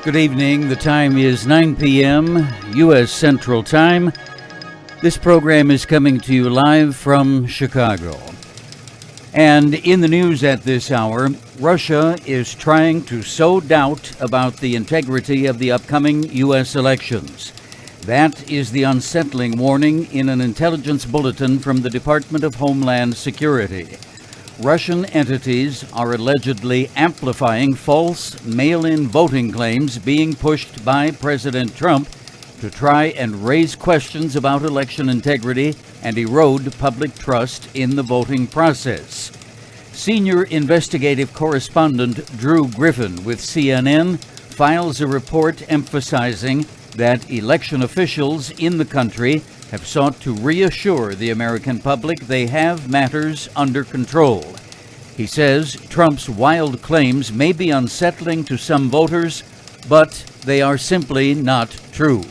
Good evening. The time is 9 p.m. U.S. Central Time. This program is coming to you live from Chicago. And in the news at this hour, Russia is trying to sow doubt about the integrity of the upcoming U.S. elections. That is the unsettling warning in an intelligence bulletin from the Department of Homeland Security. Russian entities are allegedly amplifying false mail-in voting claims being pushed by President Trump to try and raise questions about election integrity and erode public trust in the voting process. Senior investigative correspondent Drew Griffin with CNN files a report emphasizing that election officials in the country have sought to reassure the American public they have matters under control. He says Trump's wild claims may be unsettling to some voters, but they are simply not true.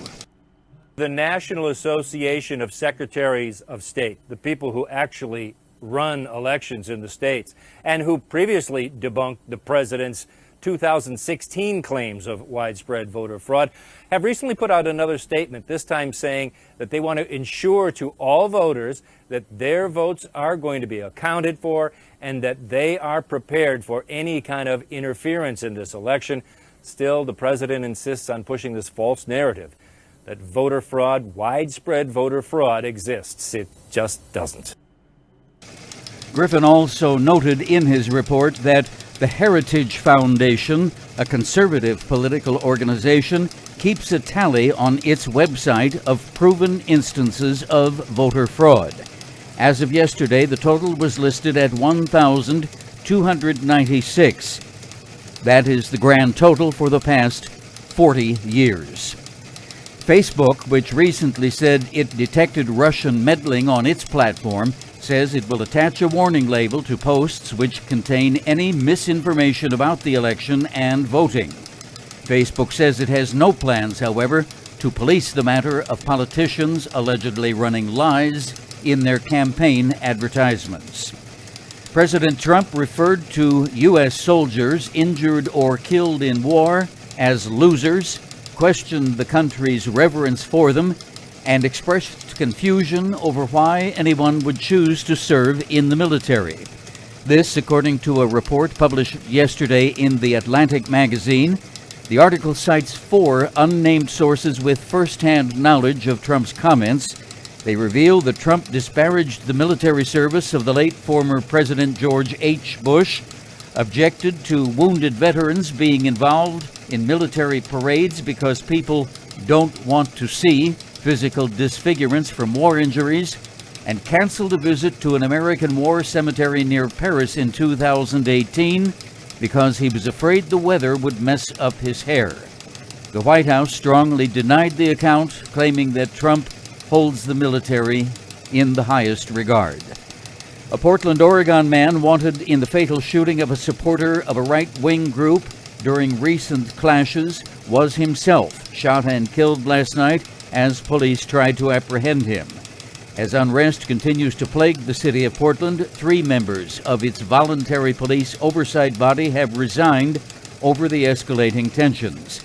The National Association of Secretaries of State, the people who actually run elections in the states and who previously debunked the president's 2016 claims of widespread voter fraud, have recently put out another statement, this time saying that they want to ensure to all voters that their votes are going to be accounted for and that they are prepared for any kind of interference in this election. Still, the president insists on pushing this false narrative that voter fraud, widespread voter fraud, exists. It just doesn't. Griffin also noted in his report that the Heritage Foundation, a conservative political organization, keeps a tally on its website of proven instances of voter fraud. As of yesterday, the total was listed at 1,296. That is the grand total for the past 40 years. Facebook, which recently said it detected Russian meddling on its platform, says it will attach a warning label to posts which contain any misinformation about the election and voting. Facebook says it has no plans, however, to police the matter of politicians allegedly running lies in their campaign advertisements. President Trump referred to U.S. soldiers injured or killed in war as losers, questioned the country's reverence for them, and expressed confusion over why anyone would choose to serve in the military. This, according to a report published yesterday in The Atlantic magazine. The article cites 4 unnamed sources with first-hand knowledge of Trump's comments. They reveal that Trump disparaged the military service of the late former President George H. Bush, objected to wounded veterans being involved in military parades because people don't want to see physical disfigurements from war injuries, and canceled a visit to an American war cemetery near Paris in 2018 because he was afraid the weather would mess up his hair. The White House strongly denied the account, claiming that Trump holds the military in the highest regard. A Portland, Oregon man wanted in the fatal shooting of a supporter of a right-wing group during recent clashes was himself shot and killed last night as police tried to apprehend him. As unrest continues to plague the city of Portland, 3 members of its voluntary police oversight body have resigned over the escalating tensions.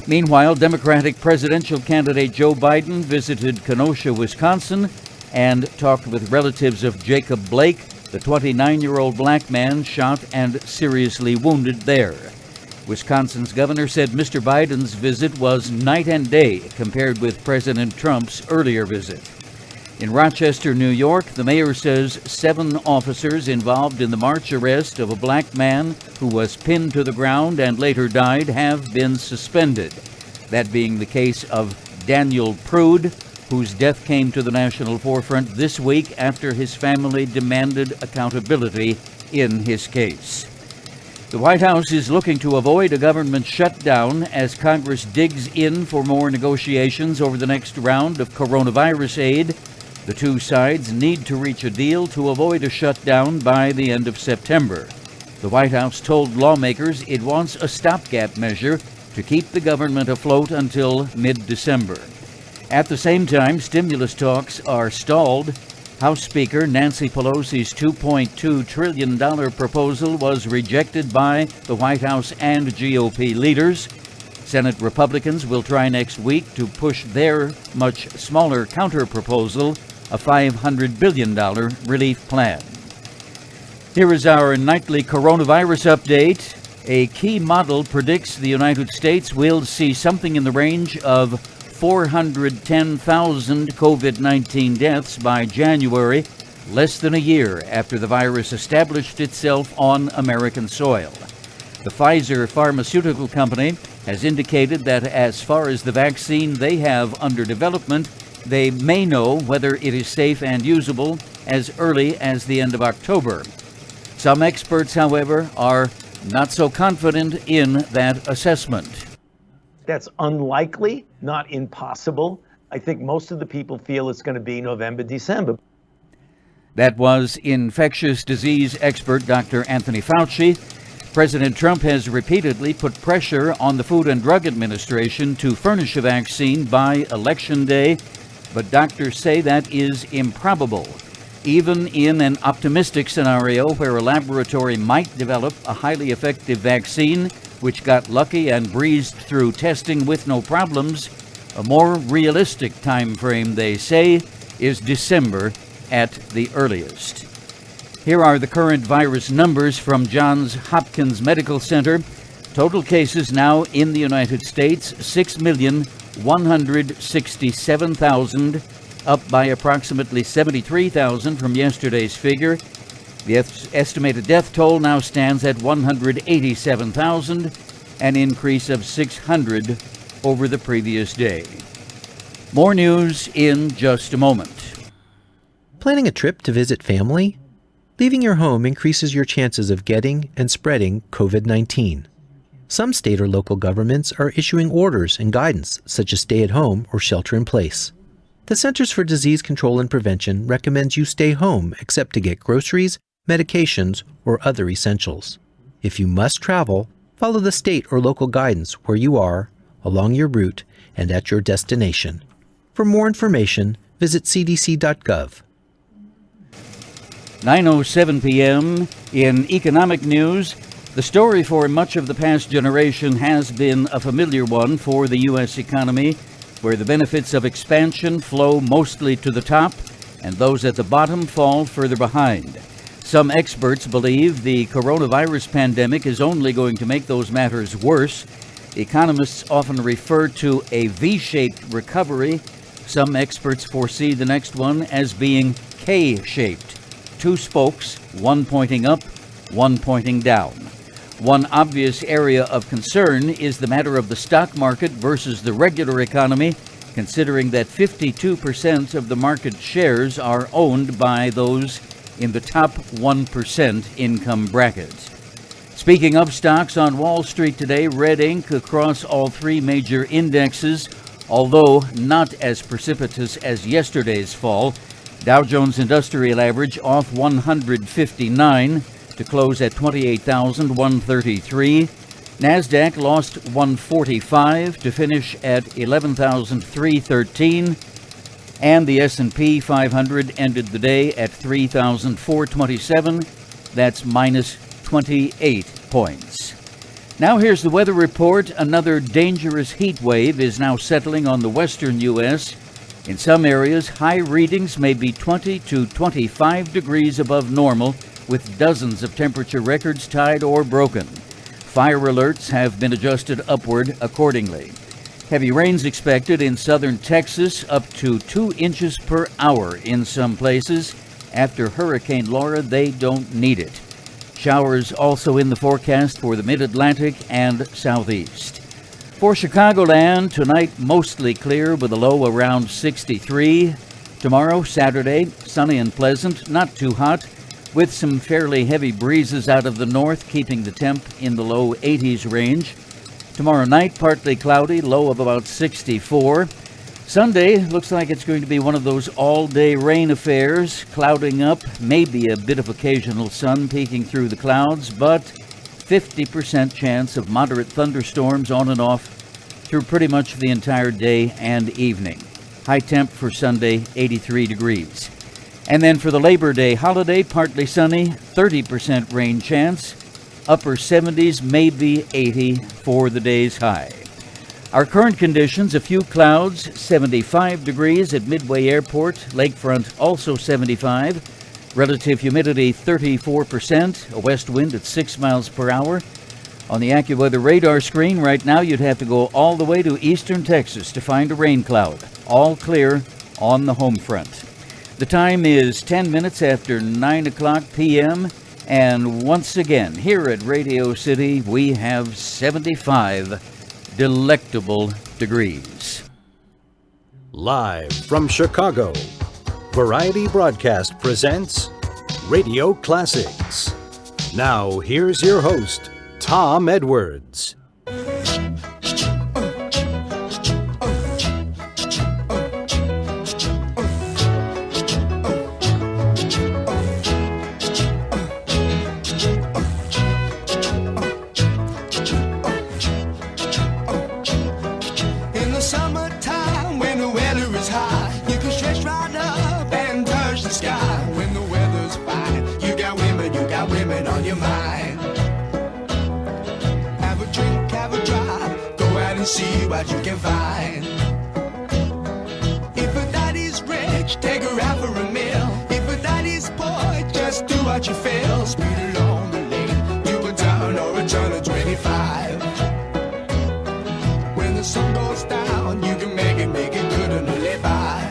Meanwhile, Democratic presidential candidate Joe Biden visited Kenosha, Wisconsin, and talked with relatives of Jacob Blake, the 29-year-old black man shot and seriously wounded there. Wisconsin's governor said Mr. Biden's visit was night and day compared with President Trump's earlier visit. In Rochester, New York, the mayor says 7 officers involved in the March arrest of a black man who was pinned to the ground and later died have been suspended. That being the case of Daniel Prude, whose death came to the national forefront this week after his family demanded accountability in his case. The White House is looking to avoid a government shutdown as Congress digs in for more negotiations over the next round of coronavirus aid. The 2 sides need to reach a deal to avoid a shutdown by the end of September. The White House told lawmakers it wants a stopgap measure to keep the government afloat until mid-December. At the same time, stimulus talks are stalled. House Speaker Nancy Pelosi's $2.2 trillion proposal was rejected by the White House and GOP leaders. Senate Republicans will try next week to push their much smaller counter-proposal, a $500 billion relief plan. Here is our nightly coronavirus update. A key model predicts the United States will see something in the range of 410,000 COVID-19 deaths by January, less than a year after the virus established itself on American soil. The Pfizer pharmaceutical company has indicated that as far as the vaccine they have under development, they may know whether it is safe and usable as early as the end of October. Some experts, however, are not so confident in that assessment. That's unlikely, not impossible. I think most of the people feel it's going to be November, December. That was infectious disease expert Dr. Anthony Fauci. President Trump has repeatedly put pressure on the Food and Drug Administration to furnish a vaccine by Election Day, but doctors say that is improbable. Even in an optimistic scenario where a laboratory might develop a highly effective vaccine, which got lucky and breezed through testing with no problems, a more realistic time frame, they say, is December at the earliest. Here are the current virus numbers from Johns Hopkins Medical Center. Total cases now in the United States, 6,167,000, up by approximately 73,000 from yesterday's figure. The estimated death toll now stands at 187,000, an increase of 600 over the previous day. More news in just a moment. Planning a trip to visit family? Leaving your home increases your chances of getting and spreading COVID-19. Some state or local governments are issuing orders and guidance, such as stay at home or shelter in place. The Centers for Disease Control and Prevention recommends you stay home except to get groceries, medications, or other essentials. If you must travel, follow the state or local guidance where you are, along your route, and at your destination. For more information, visit cdc.gov. 9:07 p.m. In economic news, the story for much of the past generation has been a familiar one for the U.S. economy, where the benefits of expansion flow mostly to the top and those at the bottom fall further behind. Some experts believe the coronavirus pandemic is only going to make those matters worse. Economists often refer to a V-shaped recovery. Some experts foresee the next one as being K-shaped. Two spokes, one pointing up, one pointing down. One obvious area of concern is the matter of the stock market versus the regular economy, considering that 52% of the market shares are owned by those in the top 1% income bracket. Speaking of stocks on Wall Street today, red ink across all three major indexes, although not as precipitous as yesterday's fall. Dow Jones Industrial Average off 159 to close at 28,133. NASDAQ lost 145 to finish at 11,313. And the S&P 500 ended the day at 3,427. That's minus 28 points. Now here's the weather report. Another dangerous heat wave is now settling on the western U.S. In some areas, high readings may be 20 to 25 degrees above normal, with dozens of temperature records tied or broken. Fire alerts have been adjusted upward accordingly. Heavy rains expected in southern Texas, up to 2 inches per hour in some places. After Hurricane Laura, they don't need it. Showers also in the forecast for the mid-Atlantic and southeast. For Chicagoland, tonight mostly clear with a low around 63. Tomorrow, Saturday, sunny and pleasant, not too hot, with some fairly heavy breezes out of the north, keeping the temp in the low 80s range. Tomorrow night, partly cloudy, low of about 64. Sunday looks like it's going to be one of those all-day rain affairs, clouding up, maybe a bit of occasional sun peeking through the clouds, but 50% chance of moderate thunderstorms on and off through pretty much the entire day and evening. High temp for Sunday, 83 degrees. And then for the Labor Day holiday, partly sunny, 30% rain chance, upper 70s, maybe 80 for the day's high. Our current conditions, a few clouds, 75 degrees at Midway Airport, lakefront also 75, relative humidity 34%, a west wind at 6 miles per hour. On the AccuWeather radar screen right now, you'd have to go all the way to eastern Texas to find a rain cloud. All clear on the home front. The time is 10 minutes after 9 o'clock p.m., and once again, here at Radio City, we have 75 delectable degrees. Live from Chicago, Variety Broadcast presents Radio Classics. Now, here's your host, Tom Edwards. See what you can find. If a daddy's rich, take her out for a meal. If a daddy's poor, just do what you feel. Speed along the lane, you can turn or a turn of 25. When the sun goes down, you can make it good and live by.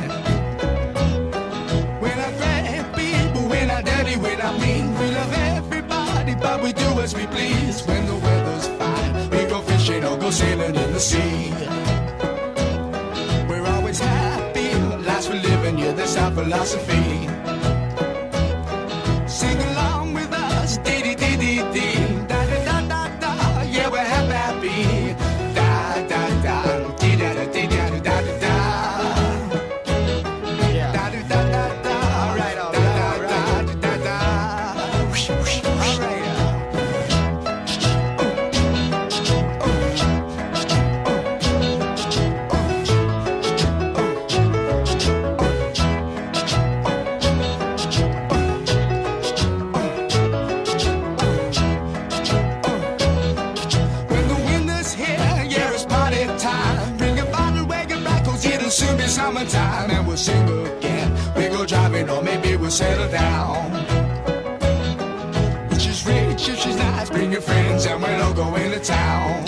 We're not great people, we're not dirty, we're not mean. We love everybody, but we do as we please. When the weather's fine, we go fishing or go sailing in the sea. We're always happy, life's for living, yeah, that's our philosophy. Sing along with us, dee-dee-dee-dee-dee, da-da-da-da-da, yeah, we're happy, da-da-da, dee-da-da-dee-da-da-da-da, da-da-da-da-da, all right, da-da-da-da-da, whoosh, whoosh, all right. Soon be summertime and we'll sing again. We go driving or maybe we'll settle down. If she's rich, if she's nice, bring your friends and we'll all go into town.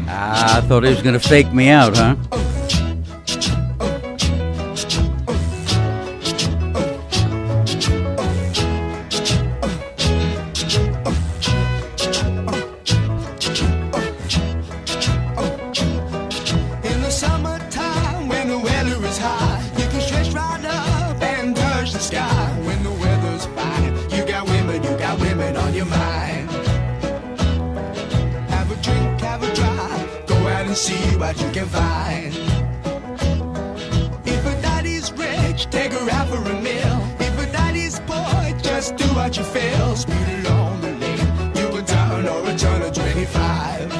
I thought he was going to fake me out, huh? See what you can find. If a daddy's rich, take her out for a meal. If a daddy's poor, just do what you feel. Speed along the lane, you can turn or a turn of 25.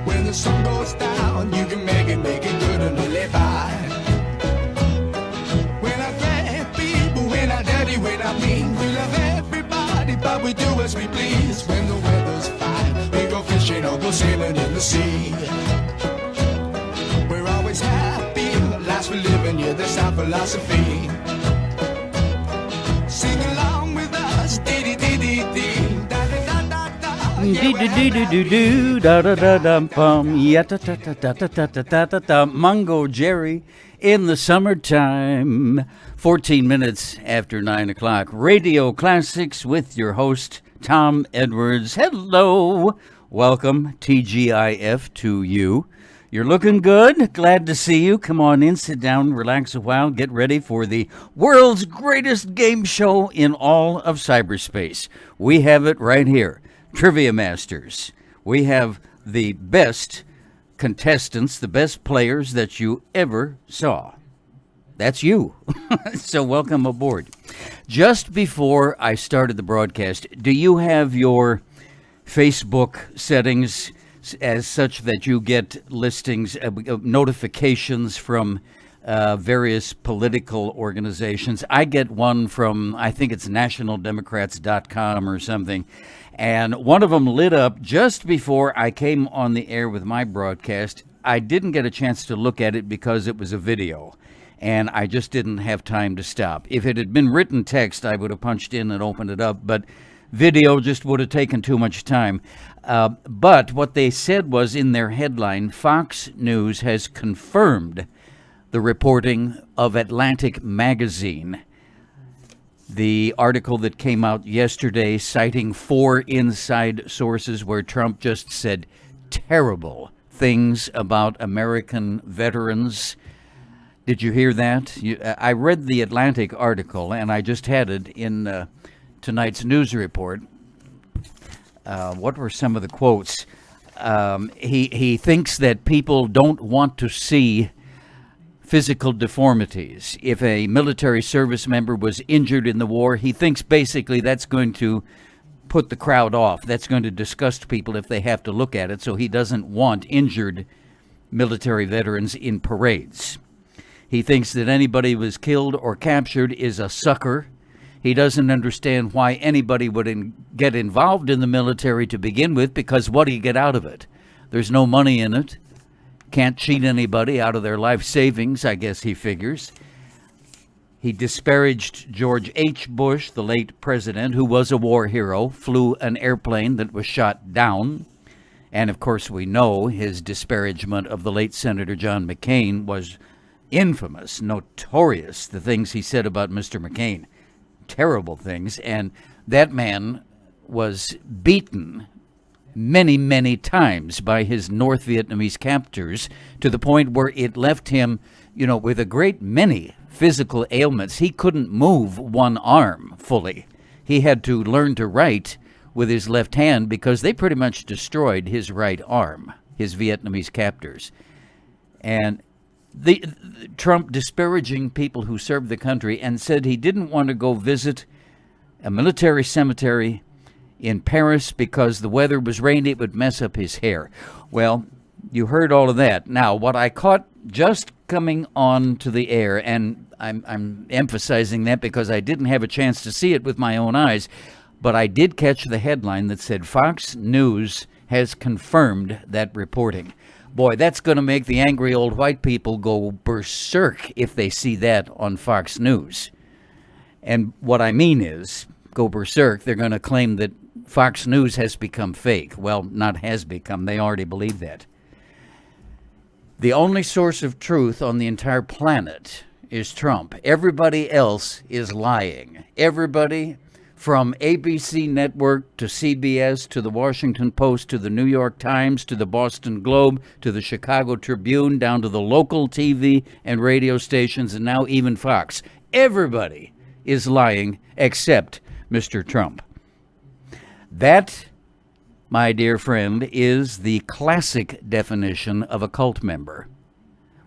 When the sun goes down, you can make it good and live by. We're not great people, we're not dirty, we're not mean. We love everybody, but we do as we please. When the weather's fine, we go fishing or go sailing in the sea. We're always happy, life's for living, yeah, that's our philosophy. Sing along with us, dee-dee-dee-dee-dee, da-da-da-da-da, yeah, we're happy. Da-da-da-dum-bum, ya-ta-ta-ta-ta-ta-ta-ta-ta, Mungo Jerry in the summertime. 14 minutes after 9 o'clock. Radio Classics with your host, Tom Edwards. Hello. Welcome, TGIF, to you. You're looking good. Glad to see you. Come on in, sit down, relax a while, get ready for the world's greatest game show in all of cyberspace. We have it right here. Trivia Masters. We have the best contestants, the best players that you ever saw. That's you. So welcome aboard. Just before I started the broadcast, do you have your Facebook settings as such that you get listings, notifications from various political organizations. I get one from, I think it's nationaldemocrats.com or something. And one of them lit up just before I came on the air with my broadcast. I didn't get a chance to look at it because it was a video, and I just didn't have time to stop. If it had been written text, I would have punched in and opened it up, but video just would have taken too much time. But what they said was in their headline, Fox News has confirmed the reporting of Atlantic Magazine. The article that came out yesterday citing 4 inside sources where Trump just said terrible things about American veterans. Did you hear that? I read the Atlantic article, and I just had it in tonight's news report. What were some of the quotes? He thinks that people don't want to see physical deformities. If a military service member was injured in the war, he thinks basically that's going to put the crowd off. That's going to disgust people if they have to look at it, so he doesn't want injured military veterans in parades. He thinks that anybody who was killed or captured is a sucker. He doesn't understand why anybody would get involved in the military to begin with, because what do you get out of it? There's no money in it. Can't cheat anybody out of their life savings, I guess he figures. He disparaged George H. Bush, the late president, who was a war hero, flew an airplane that was shot down. And, of course, we know his disparagement of the late Senator John McCain was infamous, notorious, the things he said about Mr. McCain. Terrible things. And that man was beaten many, many times by his North Vietnamese captors, to the point where it left him, with a great many physical ailments. He couldn't move one arm fully. He had to learn to write with his left hand because they pretty much destroyed his right arm, his Vietnamese captors. And the Trump disparaging people who served the country, and said he didn't want to go visit a military cemetery in Paris because the weather was rainy, it would mess up his hair. Well, you heard all of that. Now, what I caught just coming on to the air, and I'm emphasizing that because I didn't have a chance to see it with my own eyes, but I did catch the headline that said Fox News has confirmed that reporting. Boy, that's going to make the angry old white people go berserk if they see that on Fox News. And what I mean is, go berserk, they're going to claim that Fox News has become fake. Well, not has become, they already believe that. The only source of truth on the entire planet is Trump. Everybody else is lying. Everybody from ABC Network to CBS to the Washington Post to the New York Times to the Boston Globe to the Chicago Tribune, down to the local TV and radio stations, and now even Fox. Everybody is lying except Mr. Trump. That, my dear friend, is the classic definition of a cult member.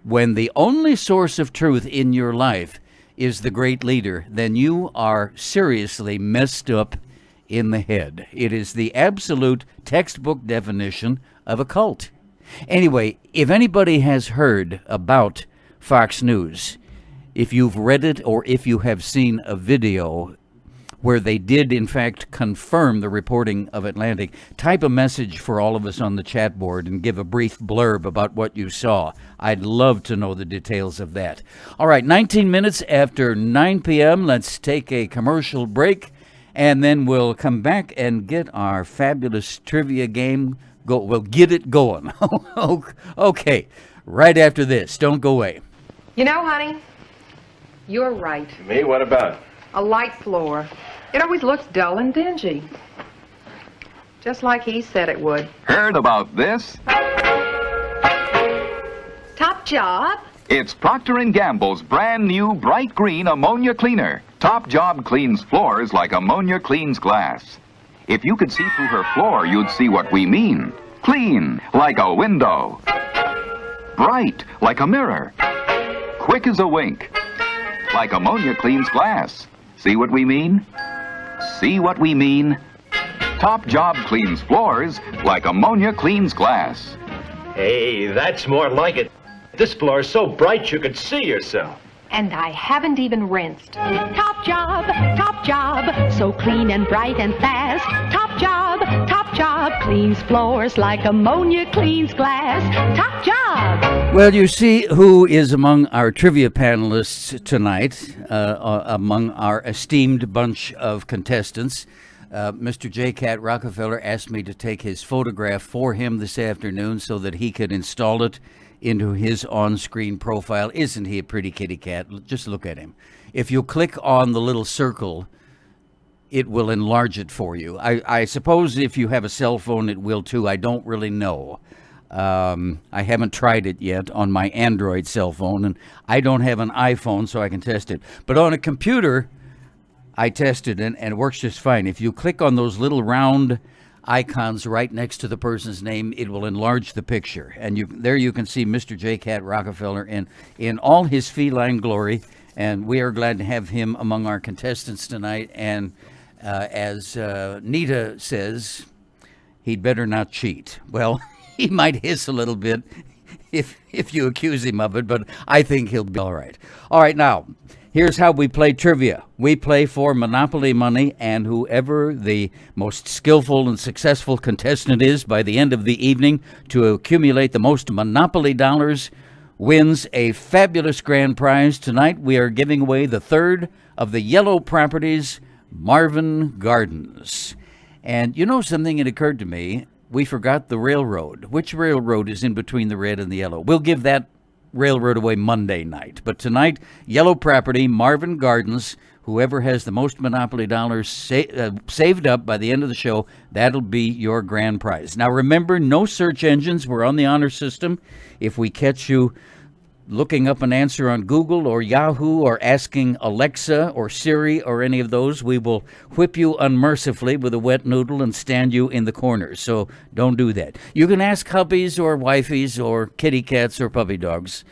When the only source of truth in your life is the great leader, then you are seriously messed up in the head. It is the absolute textbook definition of a cult. Anyway, if anybody has heard about Fox News, if you've read it or if you have seen a video where they did, in fact, confirm the reporting of Atlantic, type a message for all of us on the chat board and give a brief blurb about what you saw. I'd love to know the details of that. All right, 19 minutes after 9 p.m., let's take a commercial break, and then we'll come back and get our fabulous trivia game. We'll get it going. Okay, right after this. Don't go away. You know, honey, you're right. Me? What about? A light floor. It always looks dull and dingy. Just like he said it would. Heard about this? Top Job? It's Procter & Gamble's brand new bright green ammonia cleaner. Top Job cleans floors like ammonia cleans glass. If you could see through her floor, you'd see what we mean. Clean, like a window. Bright, like a mirror. Quick as a wink, like ammonia cleans glass. See what we mean? See what we mean? Top Job cleans floors like ammonia cleans glass. Hey, that's more like it. This floor is so bright you could see yourself. And I haven't even rinsed. Top job, so clean and bright and fast. Top job, cleans floors like ammonia cleans glass. Top job. Well, you see who is among our trivia panelists tonight, among our esteemed bunch of contestants. Mr. J. Cat Rockefeller asked me to take his photograph for him this afternoon so that he could install it into his on-screen profile. Isn't he a pretty kitty cat? Just look at him. If you click on the little circle, it will enlarge it for you. I suppose if you have a cell phone, it will too. I don't really know. I haven't tried it yet on my Android cell phone, and I don't have an iPhone, so I can test it. But on a computer, I tested it, and it works just fine. If you click on those little round icons right next to the person's name, it will enlarge the picture. And there you can see Mr. J. Cat Rockefeller in all his feline glory. And we are glad to have him among our contestants tonight. And as Nita says, he'd better not cheat. Well, he might hiss a little bit if you accuse him of it, but I think he'll be all right. All right, now, here's how we play trivia. We play for Monopoly money, and whoever the most skillful and successful contestant is by the end of the evening to accumulate the most Monopoly dollars wins a fabulous grand prize. Tonight we are giving away the third of the Yellow Properties Marvin Gardens. And you know something, it occurred to me, we forgot the railroad. Which railroad is in between the red and the yellow? We'll give that railroad away Monday night. But tonight, Yellow Property, Marvin Gardens, whoever has the most Monopoly dollars saved up by the end of the show, that'll be your grand prize. Now remember, no search engines. We're on the honor system. If we catch you looking up an answer on Google or Yahoo or asking Alexa or Siri or any of those, we will whip you unmercifully with a wet noodle and stand you in the corner. So don't do that. You can ask hubbies or wifeys or kitty cats or puppy dogs.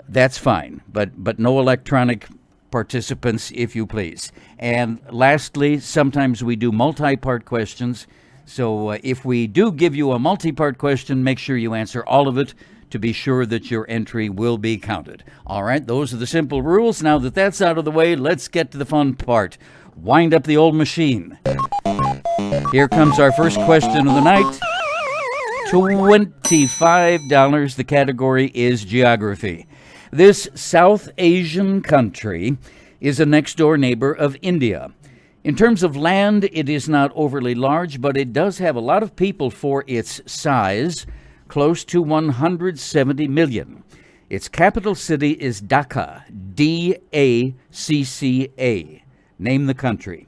That's fine, but no electronic participants, if you please. And lastly, sometimes we do multi-part questions. So if we do give you a multi-part question, make sure you answer all of it to be sure that your entry will be counted. All right, those are the simple rules. Now that that's out of the way, let's get to the fun part. Wind up the old machine. Here comes our first question of the night. $25. The category is geography. This South Asian country is a next-door neighbor of India. In terms of land, it is not overly large, but it does have a lot of people for its size, close to 170 million. Its capital city is Dhaka, D-A-C-C-A. Name the country.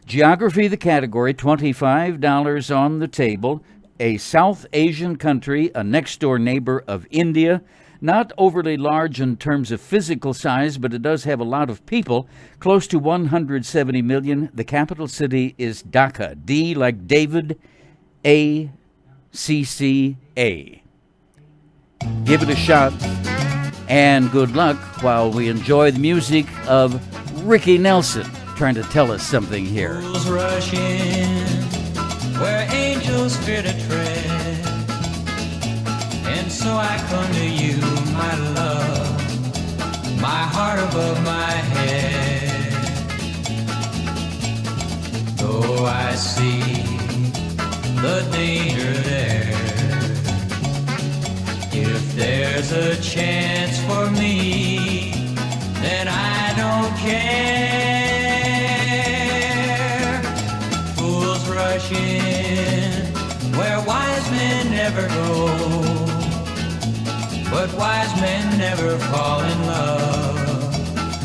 Geography, the category, $25 on the table. A South Asian country, a next-door neighbor of India. Not overly large in terms of physical size, but it does have a lot of people, close to 170 million. The capital city is Dhaka, D like David, A-C-C-A. Give it a shot, and good luck while we enjoy the music of Ricky Nelson trying to tell us something here. Rush in where angels fear to tread. And so I come to you, my love, my heart above my head. Though I see the danger there, if there's a chance for me, then I don't care. Fools rush in where wise men never go, but wise men never fall in love,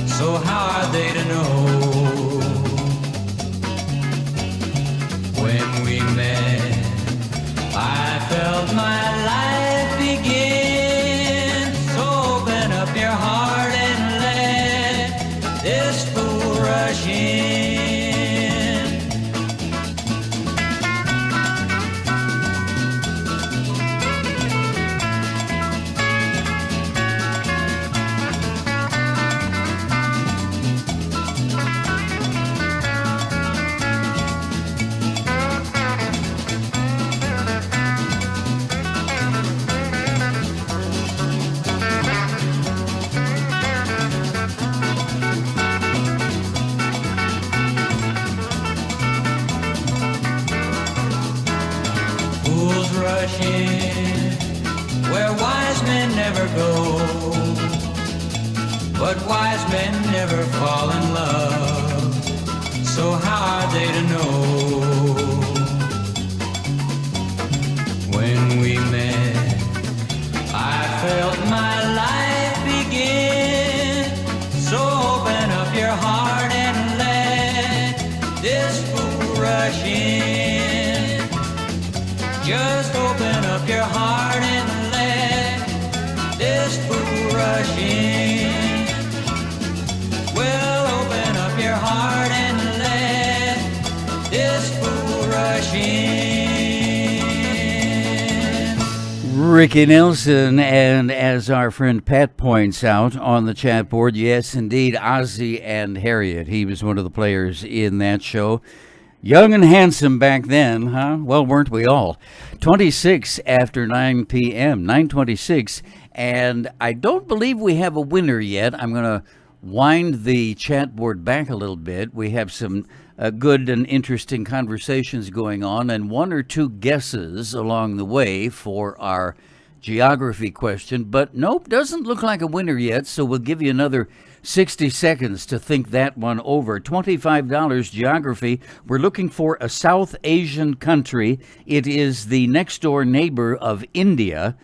so how are they to know? When we met, I felt my life begin, so open up your heart and let this fool rush in. rush in where wise men never go. But wise men never fall in love, so how are they to know? When we met, I felt my life begin. So open up your heart and let this fool rush in. Just open up your heart and let this fool rush in. Well, open up your heart and let this fool rush in. Ricky Nelson, and as our friend Pat points out on the chat board, yes, indeed, Ozzie and Harriet. He was one of the players in that show. Young and handsome back then, huh? Well, weren't we all? 26 after 9 p.m., 9:26, and I don't believe we have a winner yet. I'm going to wind the chat board back a little bit. We have some good and interesting conversations going on, and one or two guesses along the way for our geography question. But nope, doesn't look like a winner yet, so we'll give you another 60 seconds to think that one over. $25 geography. We're looking for a South Asian country. It is the next door neighbor of India.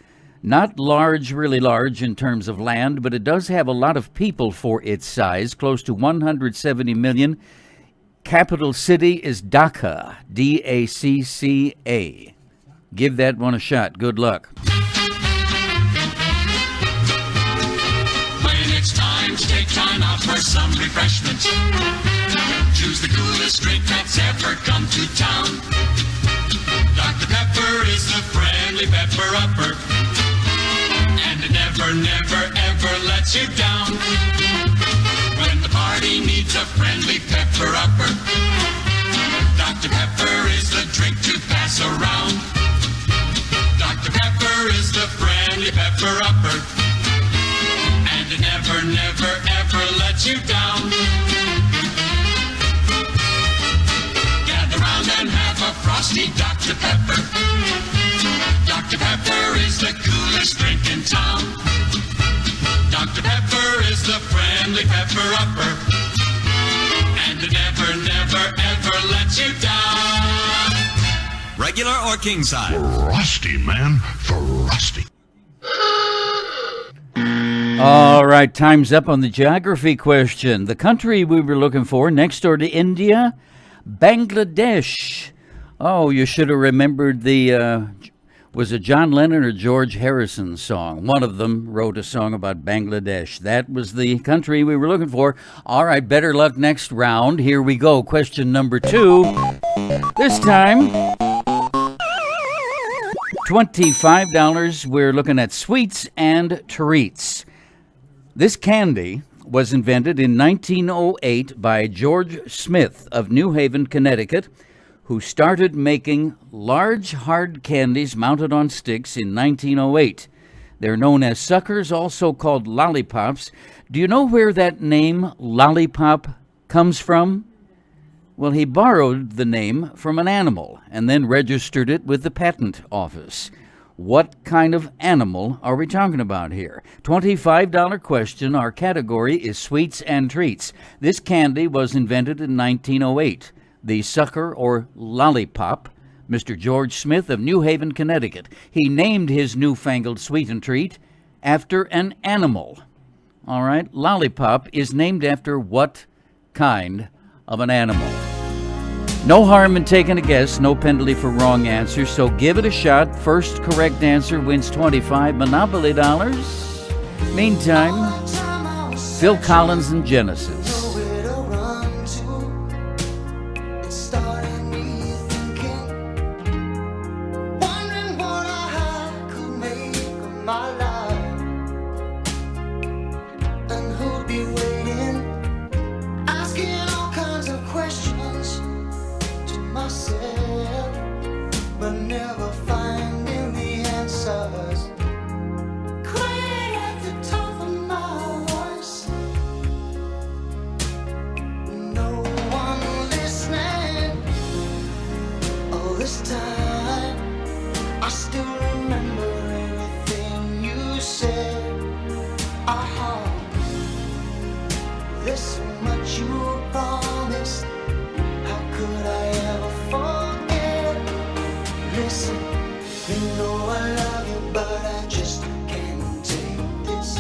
Not large, really large in terms of land, but it does have a lot of people for its size, close to 170 million. Capital city is Dhaka, D-A-C-C-A. Give that one a shot. Good luck. When it's time to take time out for some refreshment, choose the coolest drink that's ever come to town. Dr. Pepper is the friendly pepper upper, and it never, never, ever lets you down. When the party needs a friendly pepper upper, Dr. Pepper is the drink to pass around. Dr. Pepper is the friendly pepper upper, and it never, never, ever lets you down. Gather round and have a frosty Dr. Pepper. Dr. Pepper is the coolest drink in town. Dr. Pepper is the friendly pepper upper, and it never, never, ever lets you down. Regular or king size? Frosty, man. Frosty. All right, time's up on the geography question. The country we were looking for next door to India, Bangladesh. Oh, you should have remembered the, was it John Lennon or George Harrison song? One of them wrote a song about Bangladesh. That was the country we were looking for. All right, better luck next round. Here we go. Question number 2. This time, $25. We're looking at sweets and treats. This candy was invented in 1908 by George Smith of New Haven, Connecticut, who started making large hard candies mounted on sticks in 1908. They're known as suckers, also called lollipops. Do you know where that name lollipop comes from? Well, he borrowed the name from an animal and then registered it with the patent office. What kind of animal are we talking about here? $25 question. Our category is sweets and treats. This candy was invented in 1908. The sucker or lollipop, Mr. George Smith of New Haven, Connecticut. He named his newfangled sweet and treat after an animal. All right, lollipop is named after what kind of an animal? No harm in taking a guess, no penalty for wrong answers, so give it a shot. First correct answer wins 25 Monopoly dollars. Meantime, Phil Collins and Genesis. This time I still Listen, you know I love you, but I just can't take this.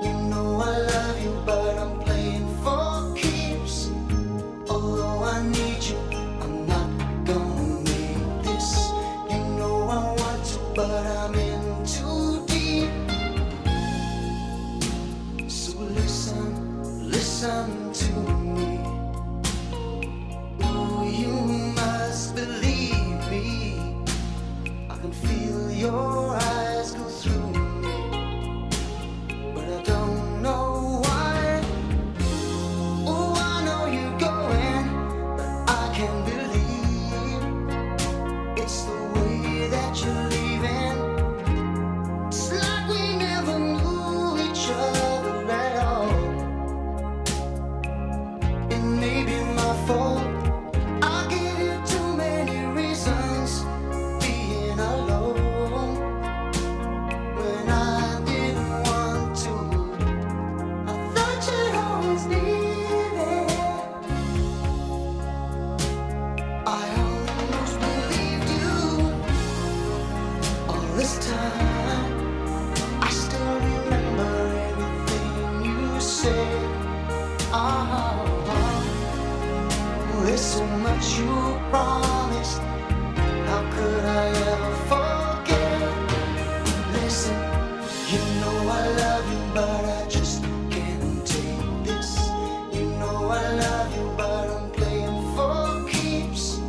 You know I love you, but I'm playing for keeps. Although I need you, I'm not gonna make this. You know I want to, but I'm in too deep. So listen to me. Oh, you must believe me. I can feel your eyes go through me, but I don't know why. Oh, I know you're going, but I can't believe it's the way that you're leaving. It's like we never knew each other at all. It may be my fault. I gave you too many reasons being alone when I didn't want to. I thought you'd always leave it. I almost believed you all this time. I still remember everything you said. There's so much you promised. How could I ever forget? Listen, you know I love you, but I just can't take this. You know I love you, but I'm playing for keeps.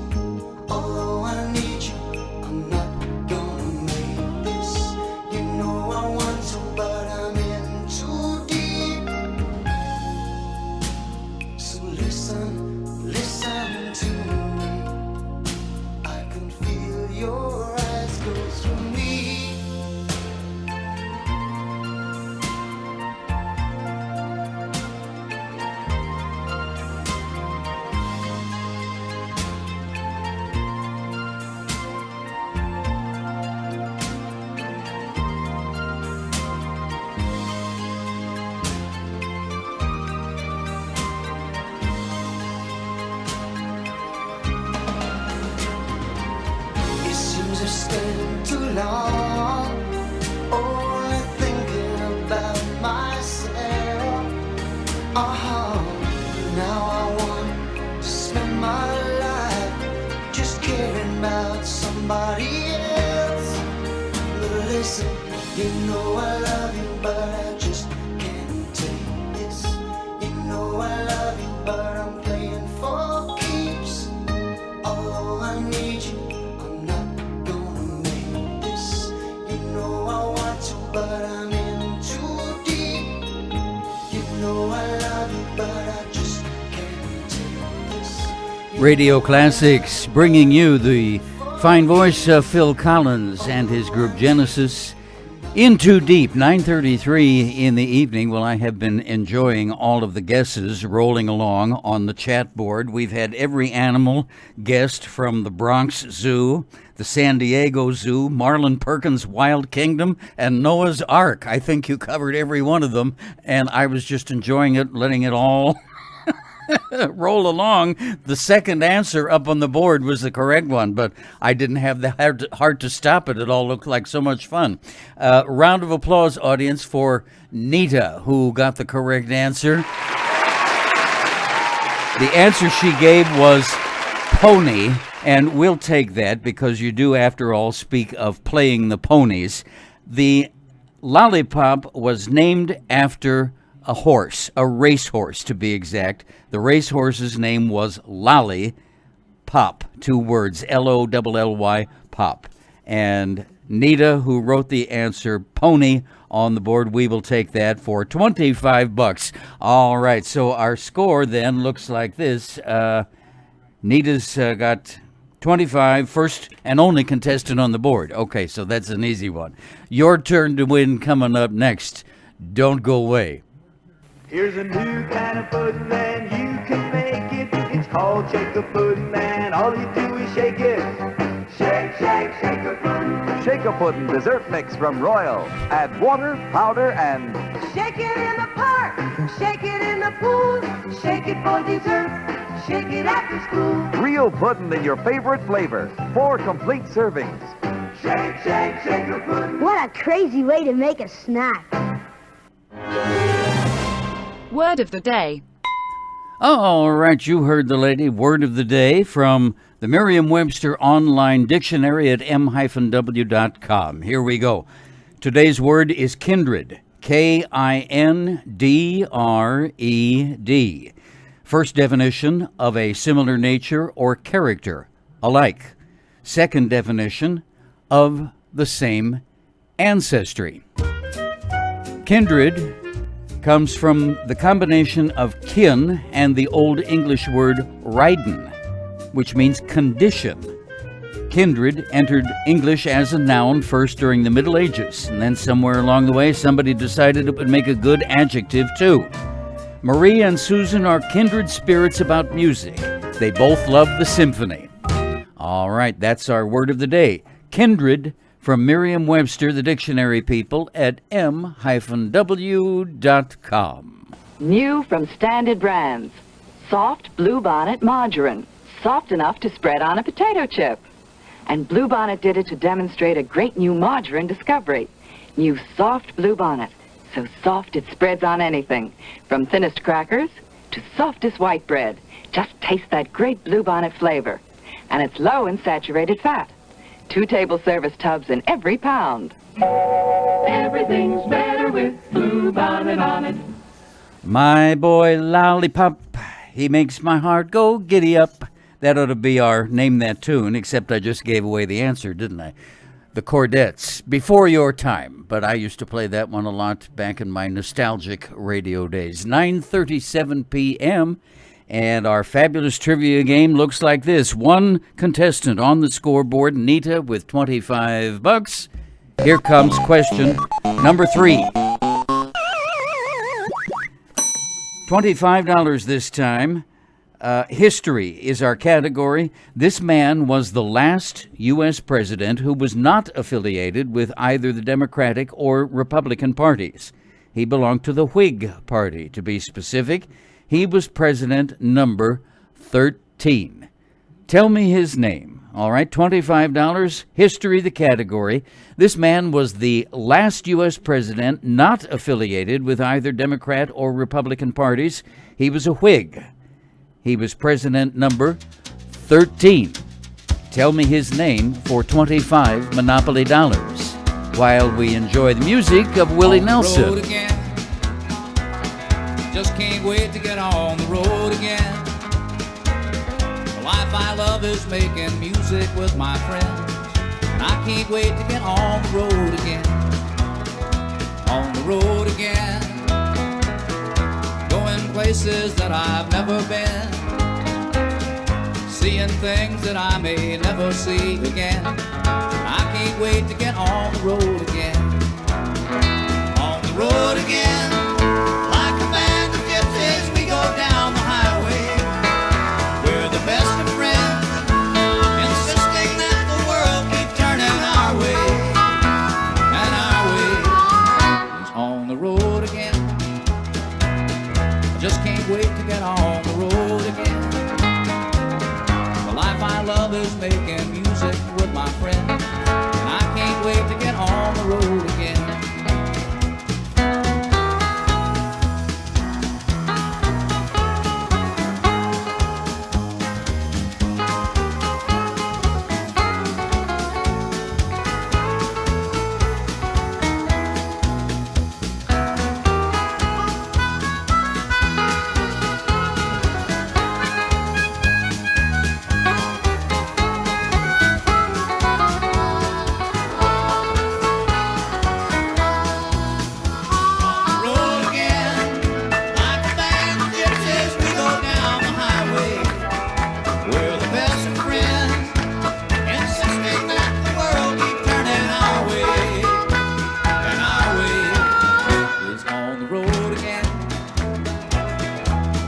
Although I need you, I'm not gonna make this. You know I want to, but I'm in too deep. So listen to me. I can feel your eyes go through me. It seems I've spent too long only thinking about myself. Now I want to spend my life just caring about somebody else. But listen, you know I love you, but I just can't take this. You know I love you, but I'm playing for keeps. Although I need you, I'm not gonna make this. You know I want to, but I'm in too deep. You know I love you, but I just can't take this. Radio Classics, bringing you the fine voice of Phil Collins and his group Genesis. In Too Deep, 9:33 in the evening. Well, I have been enjoying all of the guesses rolling along on the chat board. We've had every animal guessed, from the Bronx Zoo, the San Diego Zoo, Marlin Perkins' Wild Kingdom, and Noah's Ark. I think you covered every one of them, and I was just enjoying it, letting it all roll along. The second answer up on the board was the correct one, but I didn't have the heart to stop it. It all looked like so much fun. Round of applause, audience, for Nita, who got the correct answer. The answer she gave was pony, and we'll take that because you do, after all, speak of playing the ponies. The lollipop was named after a horse, a racehorse to be exact. The racehorse's name was Lolly Pop, 2 words, Lolly Pop. And Nita, who wrote the answer pony on the board, we will take that for $25. All right, so our score then looks like this. Nita's got 25, first and only contestant on the board. Okay, so that's an easy one. Your turn to win coming up next. Don't go away. Here's a new kind of pudding and you can make it. It's called Shaker Pudding and all you do is shake it. Shake, shake, Shaker Pudding. Shaker Pudding dessert mix from Royal. Add water, powder, and shake it in the park, shake it in the pool, shake it for dessert, shake it after school. Real pudding in your favorite flavor. 4 complete servings. Shake, shake, shake a pudding. What a crazy way to make a snack. Word of the day. All right, you heard the lady. Word of the day from the Merriam-Webster Online Dictionary at m-w.com. Here we go. Today's word is kindred. Kindred. First definition, of a similar nature or character, alike. Second definition, of the same ancestry. Kindred comes from the combination of kin and the Old English word ridden, which means condition. Kindred entered English as a noun first during the Middle Ages, and then somewhere along the way somebody decided it would make a good adjective too. Marie and Susan are kindred spirits about music. They both love the symphony. All right, that's our word of the day. Kindred, from Merriam-Webster, the dictionary people, at m-w.com. New from Standard Brands. Soft Bluebonnet margarine. Soft enough to spread on a potato chip. And Bluebonnet did it to demonstrate a great new margarine discovery. New soft Bluebonnet. So soft it spreads on anything. From thinnest crackers to softest white bread. Just taste that great Bluebonnet flavor. And it's low in saturated fat. 2 table service tubs in every pound. Everything's better with Bluebonnet on it. My boy Lollipop, he makes my heart go giddy up. That ought to be our Name That Tune, except I just gave away the answer, didn't I? The Chordettes, Before Your Time, but I used to play that one a lot back in my nostalgic radio days. 9:37 p.m., and our fabulous trivia game looks like this. One contestant on the scoreboard, Nita, with $25. Here comes question number 3. $25 this time. History is our category. This man was the last U.S. president who was not affiliated with either the Democratic or Republican parties. He belonged to the Whig Party, to be specific. He was president number 13. Tell me his name. All right, $25. History, the category. This man was the last U.S. president not affiliated with either Democrat or Republican parties. He was a Whig. He was president number 13. Tell me his name for 25 Monopoly dollars while we enjoy the music of Willie Nelson. Road again. Just can't wait to get on the road again. The life I love is making music with my friends, and I can't wait to get on the road again. On the road again. Going places that I've never been, seeing things that I may never see again. I can't wait to get on the road again. On the road again. Like a band of gypsies, we go down the highway. We're the best of friends, insisting that the world keep turning our way. And our way is on the road again. Just can't wait to get on the road again. The life I love is making music with my friends, and I can't wait to get on the road again.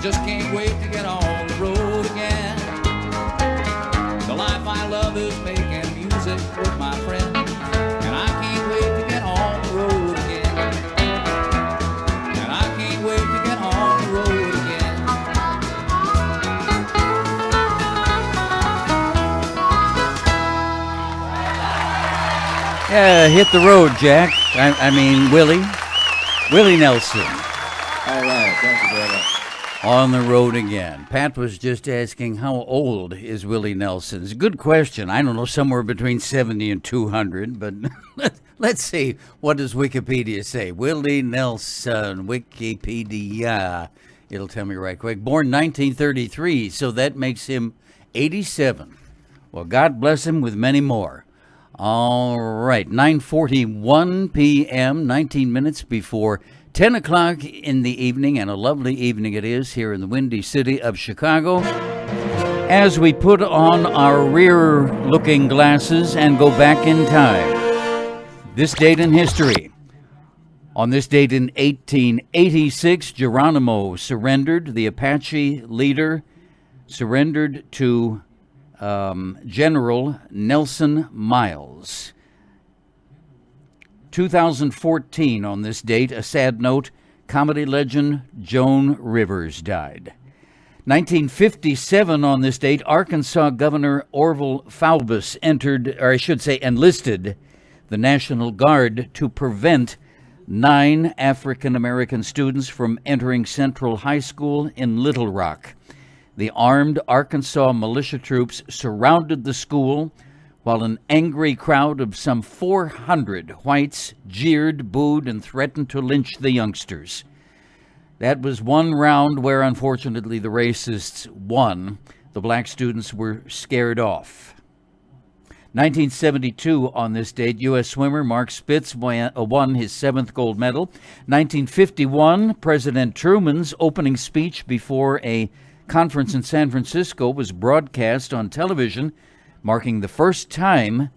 Just can't wait to get on the road again. The life I love is making music with my friends, and I can't wait to get on the road again. And I can't wait to get on the road again. Hit the road, Jack. I mean, Willie Nelson. All right, thank you very much. On the road again. Pat was just asking, how old is Willie Nelson? It's a good question. I don't know, somewhere between 70 and 200, but let's see. What does Wikipedia say? Willie Nelson, Wikipedia. It'll tell me right quick. Born 1933, so that makes him 87. Well, God bless him with many more. All right, 9:41 p.m., 19 minutes before 10 o'clock in the evening, and a lovely evening it is here in the windy city of Chicago. As we put on our rear-looking glasses and go back in time. This date in history. On this date in 1886, Geronimo surrendered. The Apache leader surrendered to General Nelson Miles. 2014, on this date, a sad note, comedy legend Joan Rivers died. 1957, on this date, Arkansas Governor Orville Faubus enlisted the National Guard to prevent 9 African-American students from entering Central High School in Little Rock. The armed Arkansas militia troops surrounded the school, while an angry crowd of some 400 whites jeered, booed, and threatened to lynch the youngsters. That was one round where, unfortunately, the racists won. The black students were scared off. 1972, on this date, U.S. swimmer Mark Spitz won his 7th gold medal. 1951, President Truman's opening speech before a conference in San Francisco was broadcast on television, marking the first time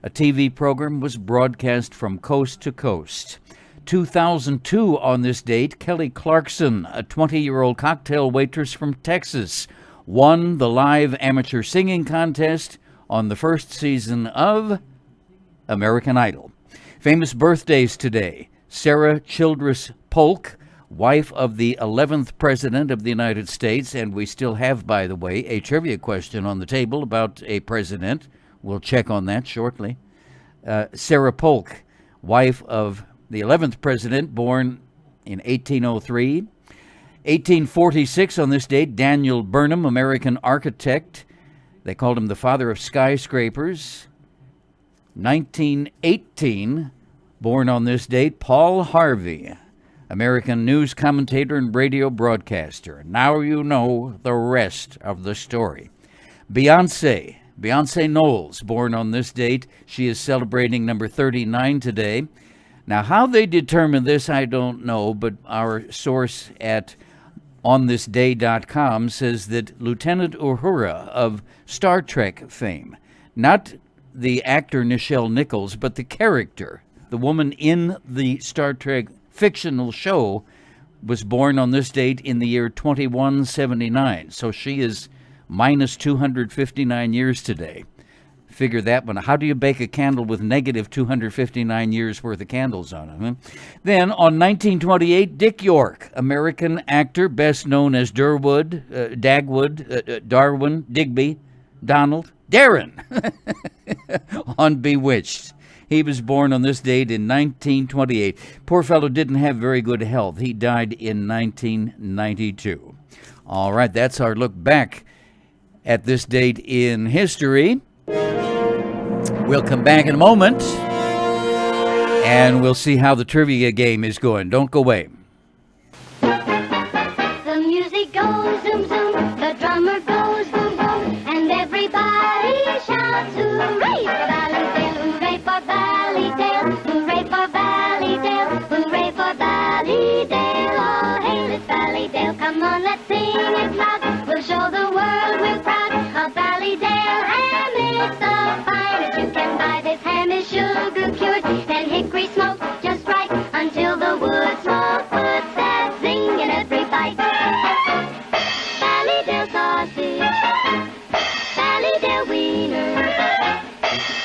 a TV program was broadcast from coast to coast. 2002, on this date, Kelly Clarkson, a 20-year-old cocktail waitress from Texas, won the live amateur singing contest on the first season of American Idol. Famous birthdays today. Sarah Childress Polk, wife of the 11th President of the United States, and we still have, by the way, a trivia question on the table about a president. We'll check on that shortly. Sarah Polk, wife of the 11th President, born in 1803. 1846, on this date, Daniel Burnham, American architect. They called him the father of skyscrapers. 1918, born on this date, Paul Harvey, American news commentator and radio broadcaster. Now you know the rest of the story. Beyonce Knowles, born on this date. She is celebrating number 39 today. Now, how they determine this, I don't know, but our source at onthisday.com says that Lieutenant Uhura of Star Trek fame, not the actor Nichelle Nichols, but the character, the woman in the Star Trek fictional show, was born on this date in the year 2179. So she is minus 259 years today. Figure that one. How do you bake a candle with negative 259 years worth of candles on it? Huh? Then on 1928, Dick York, American actor, best known as Darwin, Digby, Donald, Darren on Bewitched. He was born on this date in 1928. Poor fellow didn't have very good health. He died in 1992. All right, that's our look back at this date in history. We'll come back in a moment, and we'll see how the trivia game is going. Don't go away. The music goes zoom zoom, the drummer goes boom boom, and everybody shouts hooray for Valleydale, hooray for Valleydale, hooray for Valleydale, hooray for Valleydale. Oh, hail it Valleydale, come on, let's sing it loud. We'll show the world we're proud of Valleydale ham. It's the finest you can buy. This ham is sugar cured and hickory smoked just right until the wood smoke puts that zing in every bite. Valleydale sausage, Valleydale wiener,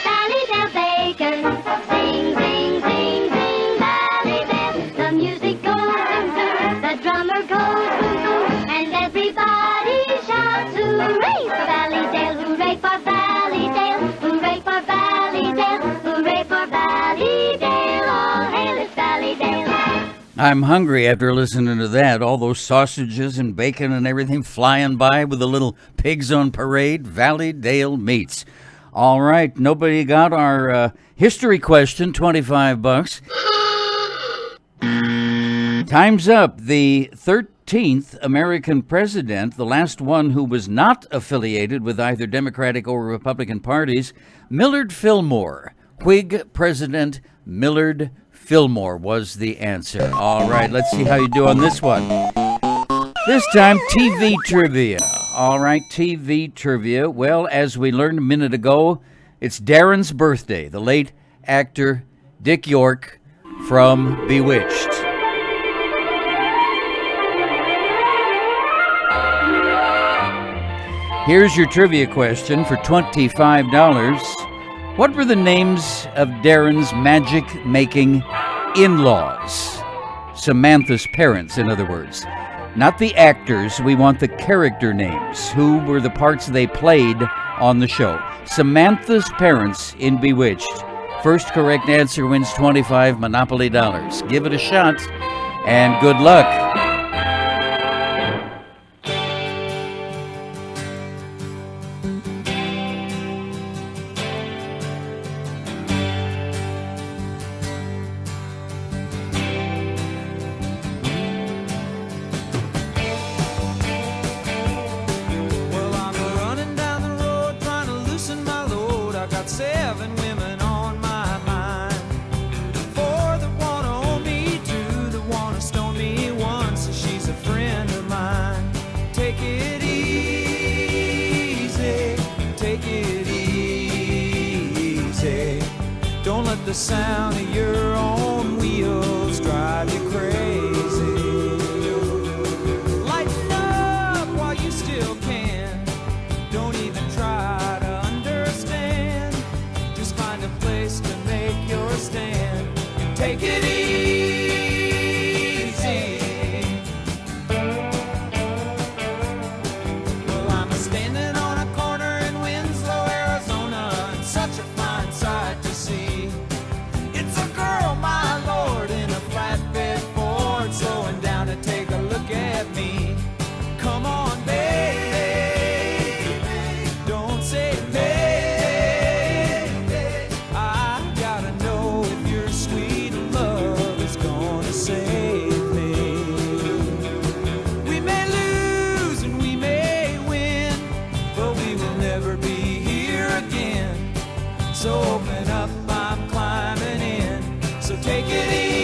Valleydale bacon, sing, sing, sing, sing, Valleydale. The music goes boom boom, the drummer goes boom boom, and everybody I'm hungry after listening to that. All those sausages and bacon and everything flying by with the little pigs on parade. Valley Dale Meats. All right, nobody got our history question, $25. Time's up. The 13th American president, the last one who was not affiliated with either Democratic or Republican parties, Millard Fillmore. Whig President Millard Fillmore was the answer. All right, let's see how you do on this one. This time, TV trivia. All right, TV trivia. Well, as we learned a minute ago, it's Darren's birthday, the late actor Dick York from Bewitched. Here's your trivia question for $25. What were the names of Darren's magic-making in-laws? Samantha's parents, in other words. Not the actors, we want the character names. Who were the parts they played on the show? Samantha's parents in Bewitched. First correct answer wins $25 Monopoly dollars. Give it a shot, and good luck. The sound of your own wheels drive you crazy. Lighten up while you still can. Don't even try to understand. Just find a place to make your stand and take it easy. Well, I'm standing on a corner in Winslow, Arizona, and such a fine sight to see. Girl, my lord, in a flatbed Ford, slowing down to take a look at me. Come on, baby, don't say baby. I gotta know if your sweet love is gonna save me. We may lose and we may win, but we will never be here again. So open up, I'm climbing in. So take it easy.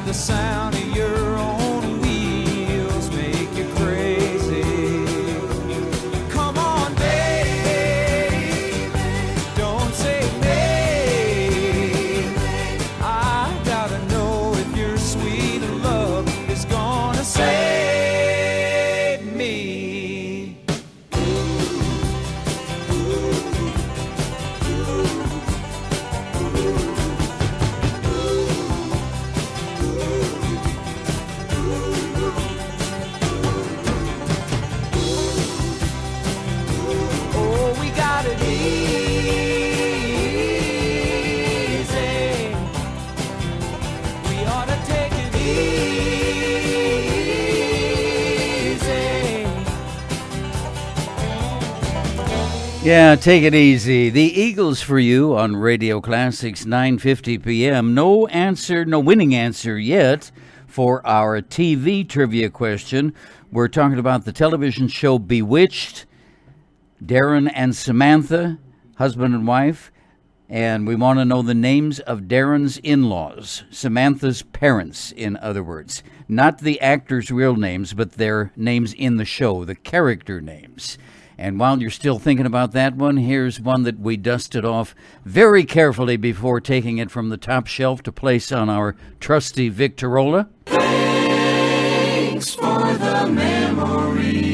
The sound of your own wheels make you crazy. Come on, baby, don't say maybe. I gotta know if your sweet love is gonna save me. Yeah, take it easy. The Eagles for you on Radio Classics, 9:50 p.m. No answer, no winning answer yet for our TV trivia question. We're talking about the television show Bewitched. Darren and Samantha, husband and wife, and we want to know the names of Darren's in-laws, Samantha's parents, in other words. Not the actors' real names, but their names in the show, the character names. And while you're still thinking about that one, here's one that we dusted off very carefully before taking it from the top shelf to place on our trusty Victorola. Thanks for the memories.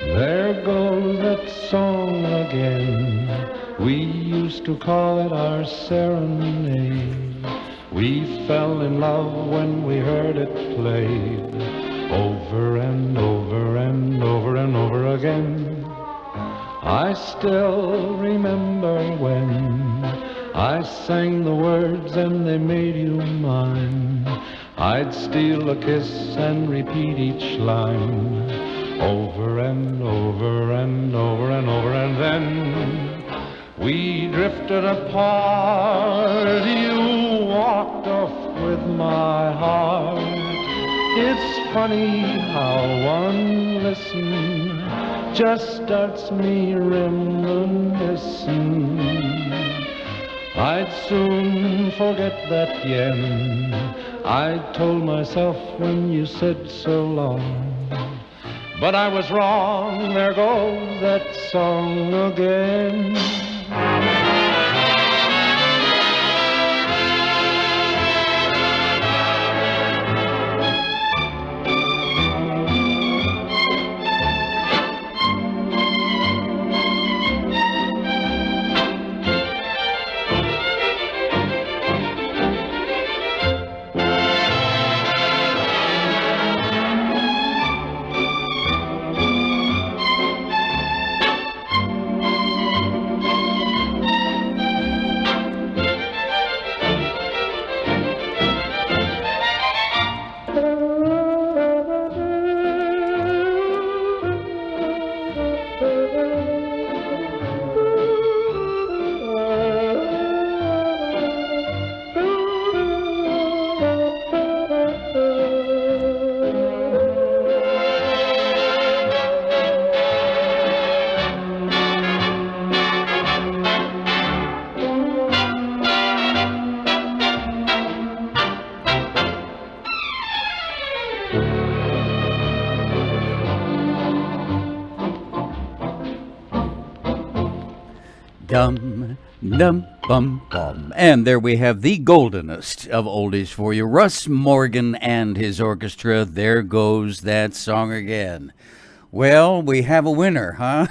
There goes that song again. We used to call it our serenade. We fell in love when we heard it played over and over and over and over again. I still remember when I sang the words and they made you mine. I'd steal a kiss and repeat each line over and over and over and over, and then we drifted apart. You walked off with my heart. It's funny how one listen just starts me reminiscing. I'd soon forget that yen I told myself when you said so long. But I was wrong, there goes that song again. Dum, dum, bum, bum. And there we have the goldenest of oldies for you. Russ Morgan and his orchestra. There goes that song again. Well, we have a winner, huh?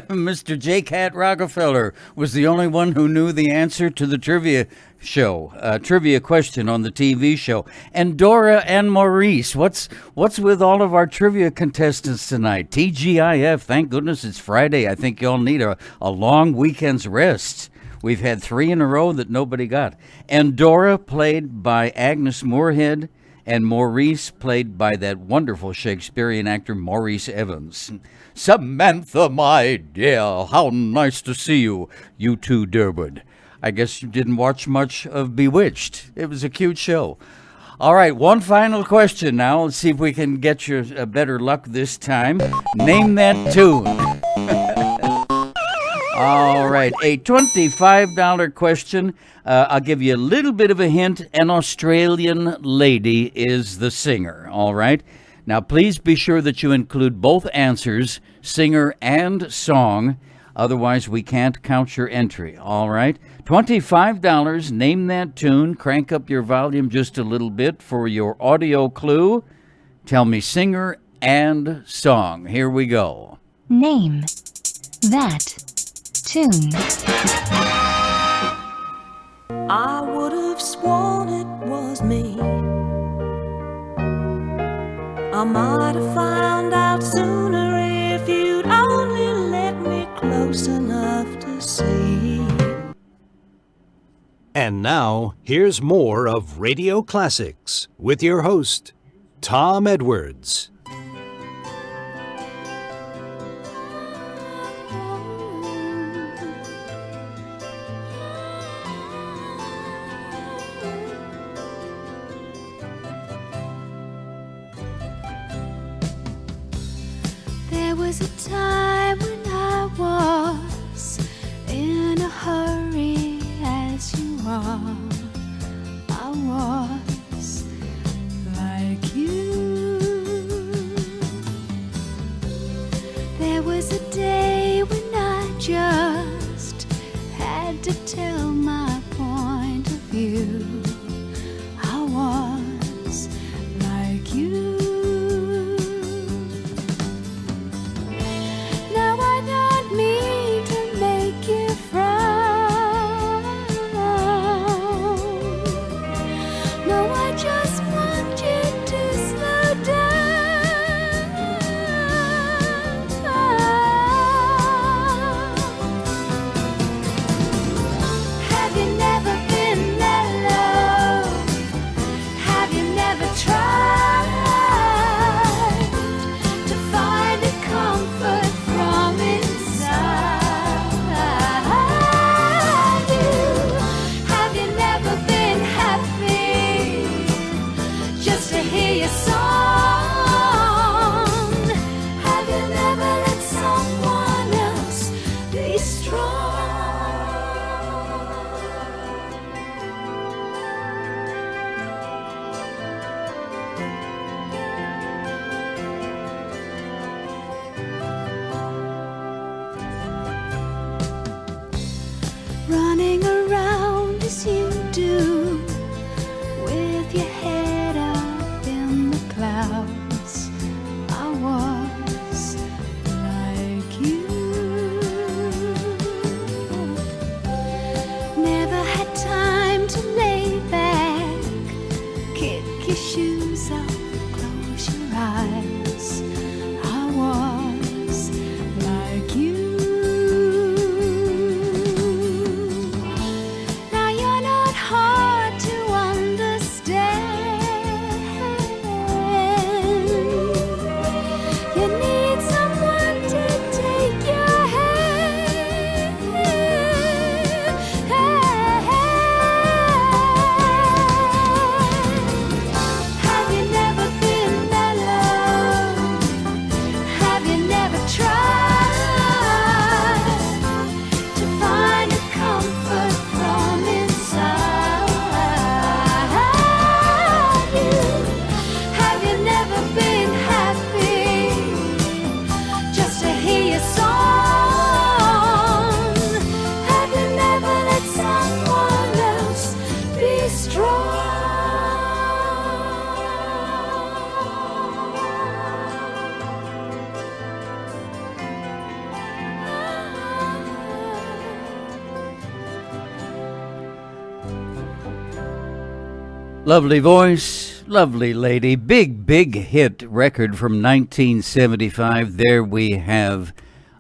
Mr. J. Cat Rockefeller was the only one who knew the answer to the trivia show, trivia question on the TV show. And Dora and Maurice, what's with all of our trivia contestants tonight? TGIF, thank goodness it's Friday. I think y'all need a long weekend's rest. We've had 3 in a row that nobody got. And Dora, played by Agnes Moorehead, and Maurice, played by that wonderful Shakespearean actor Maurice Evans. Samantha, my dear, how nice to see you. You too, Durwood. I guess you didn't watch much of Bewitched. It was a cute show. All right, one final question now. Let's see if we can get you better luck this time. Name that tune. All right, a $25 question. I'll give you a little bit of a hint. An Australian lady is the singer, all right? Now, please be sure that you include both answers, singer and song. Otherwise, we can't count your entry, all right? $25, name that tune. Crank up your volume just a little bit for your audio clue. Tell me singer and song. Here we go. Name that tune. I would have sworn it was me. I might have found out sooner if you'd only let me close enough to see. And now, here's more of Radio Classics with your host, Tom Edwards. There was a time when I was in a hurry as you are. I was like you. There was a day when I just had to tell my point of view. I was like you. Now I don't mean to make you frown. No, I just want you to slow down. Have you never been mellow? Have you never tried to find a comfort from inside you? Have you never been happy just to hear your song? Have you never let someone else be strong? Running around as you do, with your head up in the clouds. I was like you. Never had time to lay back, kick your shoes off, close your eyes. I was like you. Now you're not hard to understand. You need someone to take your hand. Have you never been mellow? Have you never tried to find a comfort from inside you? Have you never been happy just to hear your song? Have you never let someone else be strong? Lovely voice, lovely lady. Big, big hit record from 1975. There we have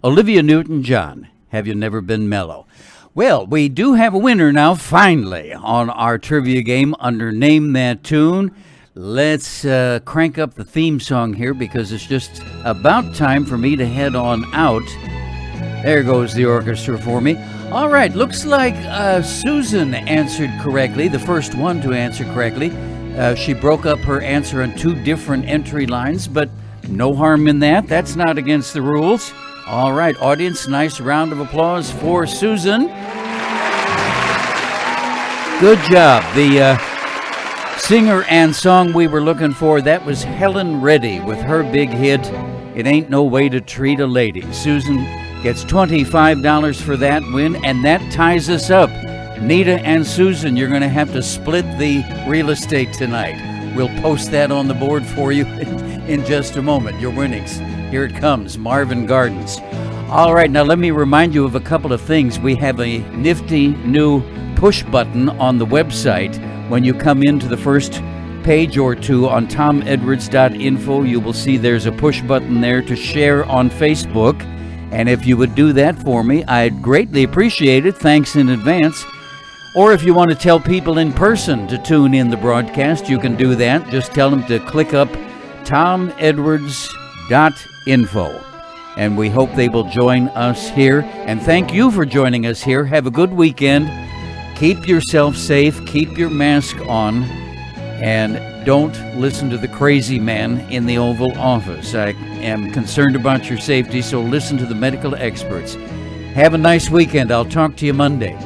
Olivia Newton-John. Have you never been mellow? Well, we do have a winner now, finally, on our trivia game under Name That Tune. Let's crank up the theme song here because it's just about time for me to head on out. There goes the orchestra for me. All right, looks like Susan answered correctly, the first one to answer correctly. She broke up her answer on two different entry lines, but no harm in that. That's not against the rules. All right, audience, nice round of applause for Susan. Good job. The singer and song we were looking for, that was Helen Reddy with her big hit, It Ain't No Way to Treat a Lady. Susan gets $25 for that win, and that ties us up. Nita and Susan, you're going to have to split the real estate tonight. We'll post that on the board for you in just a moment. Your winnings. Here it comes, Marvin Gardens. All right, now let me remind you of a couple of things. We have a nifty new push button on the website When you come into the first page or two on tomedwards.info, you will see there's a push button there to share on Facebook. And if you would do that for me, I'd greatly appreciate it. Thanks in advance. Or if you want to tell people in person to tune in the broadcast, you can do that. Just tell them to click up tomedwards.info. And we hope they will join us here. And thank you for joining us here. Have a good weekend. Keep yourself safe. Keep your mask on. And don't listen to the crazy man in the Oval Office. I am concerned about your safety, so listen to the medical experts. Have a nice weekend. I'll talk to you Monday.